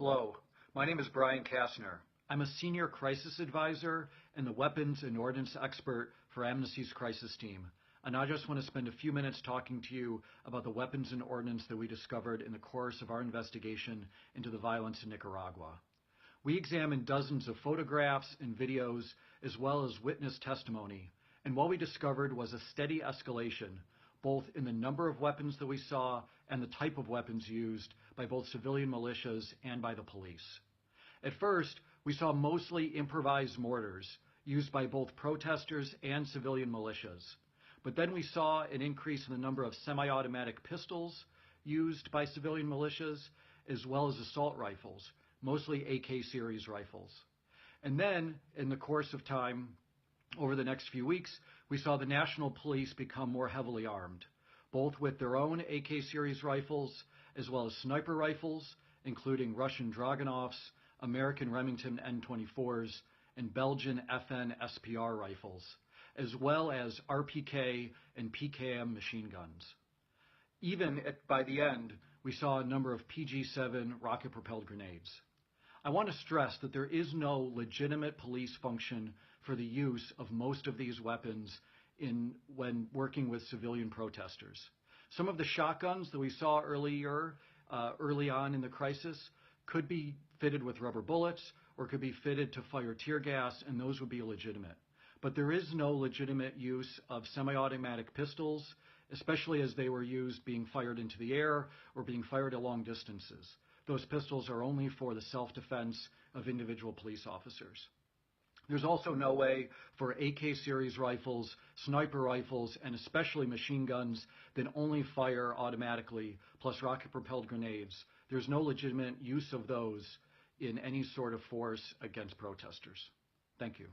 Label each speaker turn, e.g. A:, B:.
A: Hello, my name is Brian Kastner. I'm a senior crisis advisor and the weapons and ordnance expert for Amnesty's crisis team. And I just want to spend a few minutes talking to you about the weapons and ordnance that we discovered in the course of our investigation into the violence in Nicaragua. We examined dozens of photographs and videos as well as witness testimony, and what we discovered was a steady escalation both in the number of weapons that we saw and the type of weapons used by both civilian militias and by the police. At first, we saw mostly improvised mortars used by both protesters and civilian militias. But then we saw an increase in the number of semi-automatic pistols used by civilian militias, as well as assault rifles, mostly AK series rifles. And then, in the course of time, over the next few weeks, we saw the National Police become more heavily armed, both with their own AK series rifles, as well as sniper rifles, including Russian Dragunovs, American Remington N24s, and Belgian FN SPR rifles, as well as RPK and PKM machine guns. By the end, we saw a number of PG-7 rocket-propelled grenades. I want to stress that there is no legitimate police function for the use of most of these weapons when working with civilian protesters. Some of the shotguns that we saw early on in the crisis could be fitted with rubber bullets or could be fitted to fire tear gas, and those would be legitimate. But there is no legitimate use of semi-automatic pistols, especially as they were used being fired into the air or being fired at long distances. Those pistols are only for the self-defense of individual police officers. There's also no way for AK series rifles, sniper rifles, and especially machine guns that only fire automatically, plus rocket-propelled grenades. There's no legitimate use of those in any sort of force against protesters. Thank you.